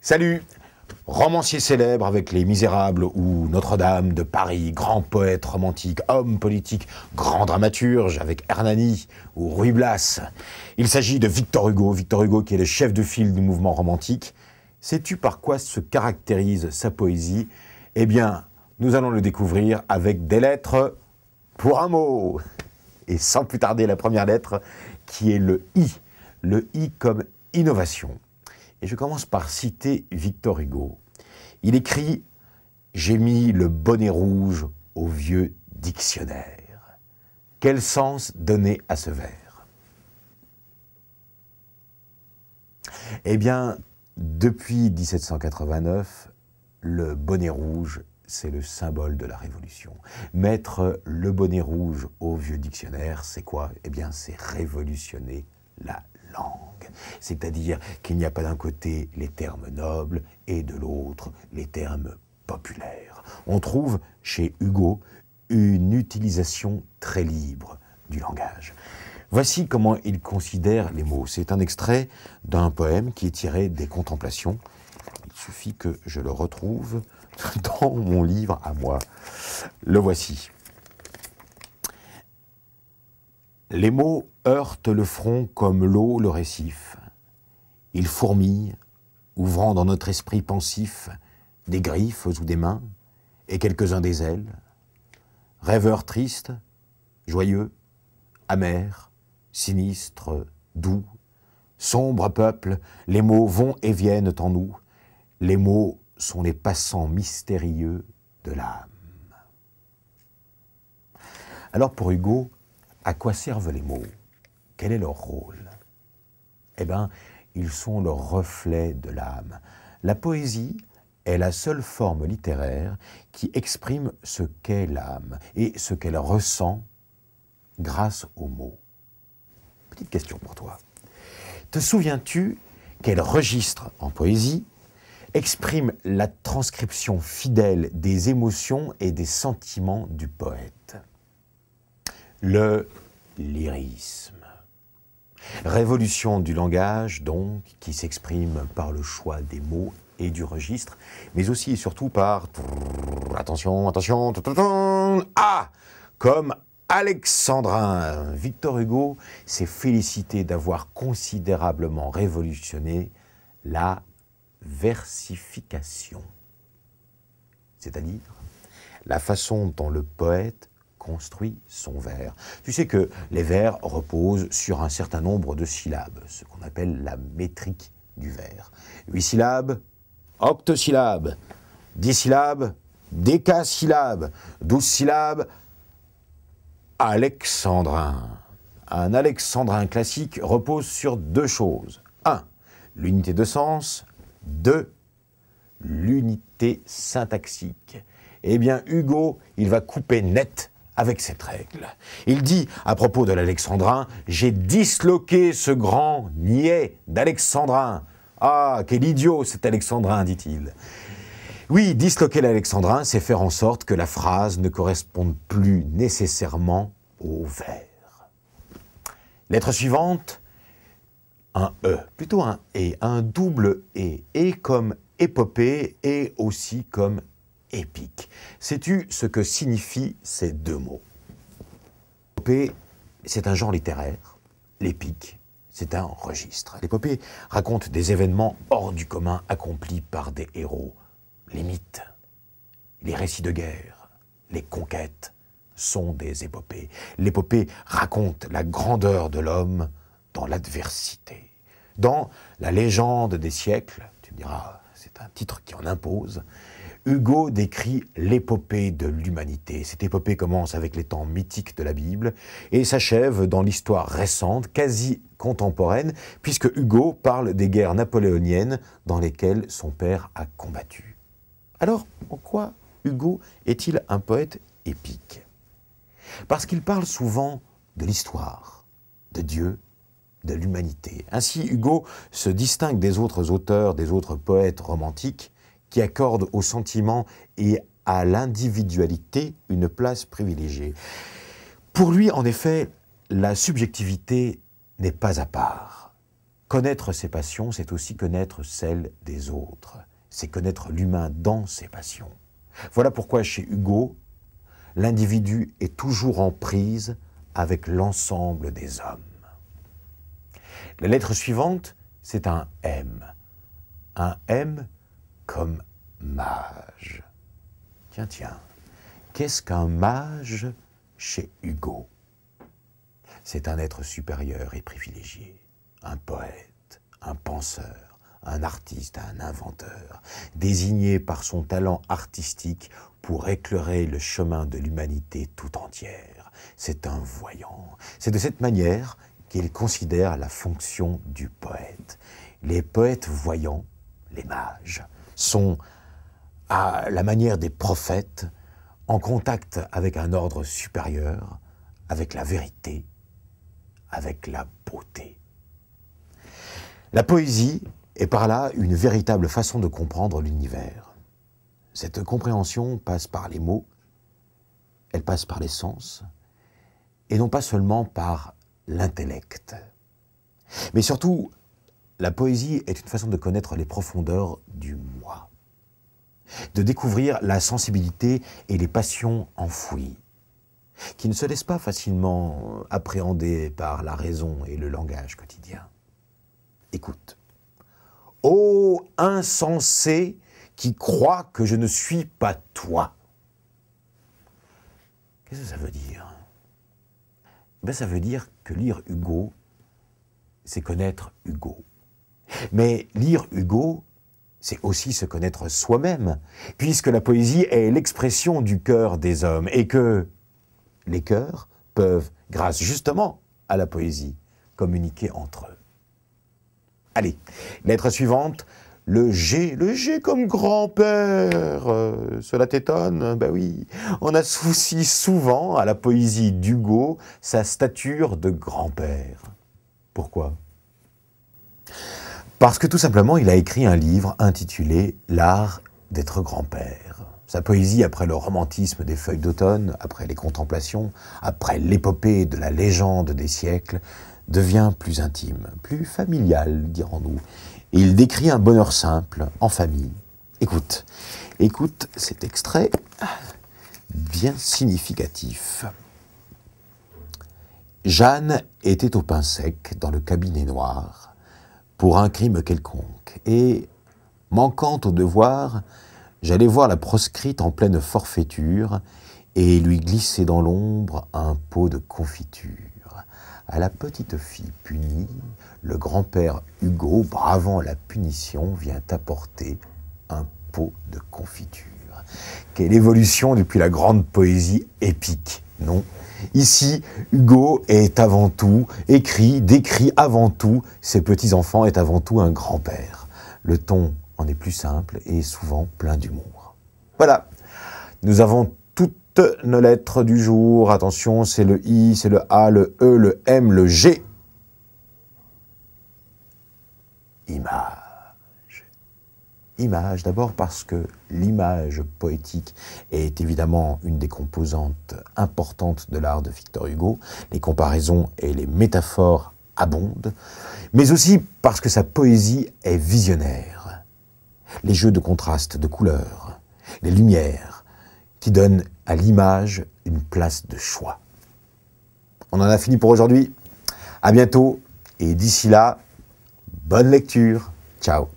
Salut! Romancier célèbre avec Les Misérables ou Notre-Dame de Paris, grand poète romantique, homme politique, grand dramaturge avec Hernani ou Ruy Blas. Il s'agit de Victor Hugo qui est le chef de file du mouvement romantique. Sais-tu par quoi se caractérise sa poésie? Eh bien, nous allons le découvrir avec des lettres pour un mot. Et sans plus tarder, la première lettre qui est le I. Le I comme innovation. Et je commence par citer Victor Hugo. Il écrit « J'ai mis le bonnet rouge au vieux dictionnaire ». Quel sens donner à ce vers? Eh bien, depuis 1789, le bonnet rouge, c'est le symbole de la Révolution. Mettre le bonnet rouge au vieux dictionnaire, c'est quoi? Eh bien, c'est révolutionner la langue. C'est-à-dire qu'il n'y a pas d'un côté les termes nobles et de l'autre les termes populaires. On trouve chez Hugo une utilisation très libre du langage. Voici comment il considère les mots. C'est un extrait d'un poème qui est tiré des Contemplations. Il suffit que je le retrouve dans mon livre à moi. Le voici. Les mots heurtent le front comme l'eau le récif. Ils fourmillent, ouvrant dans notre esprit pensif des griffes ou des mains, et quelques-uns des ailes. Rêveurs tristes, joyeux, amers, sinistres, doux, sombres peuples, les mots vont et viennent en nous. Les mots sont les passants mystérieux de l'âme. Alors pour Hugo, à quoi servent les mots? Quel est leur rôle? Eh bien, ils sont le reflet de l'âme. La poésie est la seule forme littéraire qui exprime ce qu'est l'âme et ce qu'elle ressent grâce aux mots. Petite question pour toi. Te souviens-tu quel registre en poésie exprime la transcription fidèle des émotions et des sentiments du poète? Le lyrisme. Révolution du langage, donc, qui s'exprime par le choix des mots et du registre, mais aussi et surtout par... Attention, attention... Ah! Comme alexandrin. Victor Hugo s'est félicité d'avoir considérablement révolutionné la versification. C'est-à-dire la façon dont le poète construit son vers. Tu sais que les vers reposent sur un certain nombre de syllabes, ce qu'on appelle la métrique du vers. 8 syllabes, octosyllabes, 10 syllabes, décasyllabes, 12 syllabes, alexandrin. Un alexandrin classique repose sur deux choses. 1. L'unité de sens. 2. L'unité syntaxique. Eh bien, Hugo, il va couper net avec cette règle. Il dit, à propos de l'alexandrin, « J'ai disloqué ce grand niais d'alexandrin. » Ah, quel idiot cet alexandrin, dit-il. Oui, disloquer l'alexandrin, c'est faire en sorte que la phrase ne corresponde plus nécessairement au vers. Lettre suivante, un E, plutôt un E, un double E. E comme épopée et aussi comme épique. Sais-tu ce que signifient ces deux mots? L'épopée, c'est un genre littéraire. L'épique, c'est un registre. L'épopée raconte des événements hors du commun accomplis par des héros. Les mythes, les récits de guerre, les conquêtes sont des épopées. L'épopée raconte la grandeur de l'homme dans l'adversité. Dans la légende des siècles, tu me diras, c'est un titre qui en impose, Hugo décrit l'épopée de l'humanité. Cette épopée commence avec les temps mythiques de la Bible et s'achève dans l'histoire récente, quasi contemporaine, puisque Hugo parle des guerres napoléoniennes dans lesquelles son père a combattu. Alors, en quoi Hugo est-il un poète épique? Parce qu'il parle souvent de l'histoire, de Dieu, de l'humanité. Ainsi, Hugo se distingue des autres auteurs, des autres poètes romantiques, qui accorde au sentiment et à l'individualité une place privilégiée. Pour lui, en effet, la subjectivité n'est pas à part. Connaître ses passions, c'est aussi connaître celles des autres. C'est connaître l'humain dans ses passions. Voilà pourquoi chez Hugo, l'individu est toujours en prise avec l'ensemble des hommes. La lettre suivante, c'est un M. Un M comme mage. Tiens, qu'est-ce qu'un mage chez Hugo? C'est un être supérieur et privilégié, un poète, un penseur, un artiste, un inventeur, désigné par son talent artistique pour éclairer le chemin de l'humanité tout entière. C'est un voyant. C'est de cette manière qu'il considère la fonction du poète. Les poètes voyants, les mages, sont, à la manière des prophètes, en contact avec un ordre supérieur, avec la vérité, avec la beauté. La poésie est par là une véritable façon de comprendre l'univers. Cette compréhension passe par les mots, elle passe par les sens, et non pas seulement par l'intellect. Mais surtout, la poésie est une façon de connaître les profondeurs du moi, de découvrir la sensibilité et les passions enfouies, qui ne se laissent pas facilement appréhender par la raison et le langage quotidien. Écoute. Ô insensé qui croit que je ne suis pas toi. Qu'est-ce que ça veut dire? Ça veut dire que lire Hugo, c'est connaître Hugo. Mais lire Hugo, c'est aussi se connaître soi-même, puisque la poésie est l'expression du cœur des hommes, et que les cœurs peuvent, grâce justement à la poésie, communiquer entre eux. Allez, lettre suivante, le G comme grand-père. Cela t'étonne? Ben oui, on associe souvent à la poésie d'Hugo sa stature de grand-père. Pourquoi? Parce que tout simplement, il a écrit un livre intitulé « L'art d'être grand-père ». Sa poésie, après le romantisme des feuilles d'automne, après les contemplations, après l'épopée de la légende des siècles, devient plus intime, plus familial, dirons-nous. Et il décrit un bonheur simple, en famille. Écoute cet extrait bien significatif. Jeanne était au pain sec dans le cabinet noir pour un crime quelconque, et, manquant au devoir, j'allais voir la proscrite en pleine forfaiture et lui glisser dans l'ombre un pot de confiture. À la petite fille punie, le grand-père Hugo, bravant la punition, vient apporter un pot de confiture. Quelle évolution depuis la grande poésie épique, non? Ici, Hugo est avant tout écrit, décrit avant tout ses petits-enfants, est avant tout un grand-père. Le ton en est plus simple et souvent plein d'humour. Voilà, nous avons toutes nos lettres du jour. Attention, c'est le I, c'est le A, le E, le M, le G. Image. Image, d'abord parce que l'image poétique est évidemment une des composantes importantes de l'art de Victor Hugo. Les comparaisons et les métaphores abondent, mais aussi parce que sa poésie est visionnaire. Les jeux de contraste, de couleurs, les lumières, qui donnent à l'image une place de choix. On en a fini pour aujourd'hui. À bientôt, et d'ici là, bonne lecture. Ciao.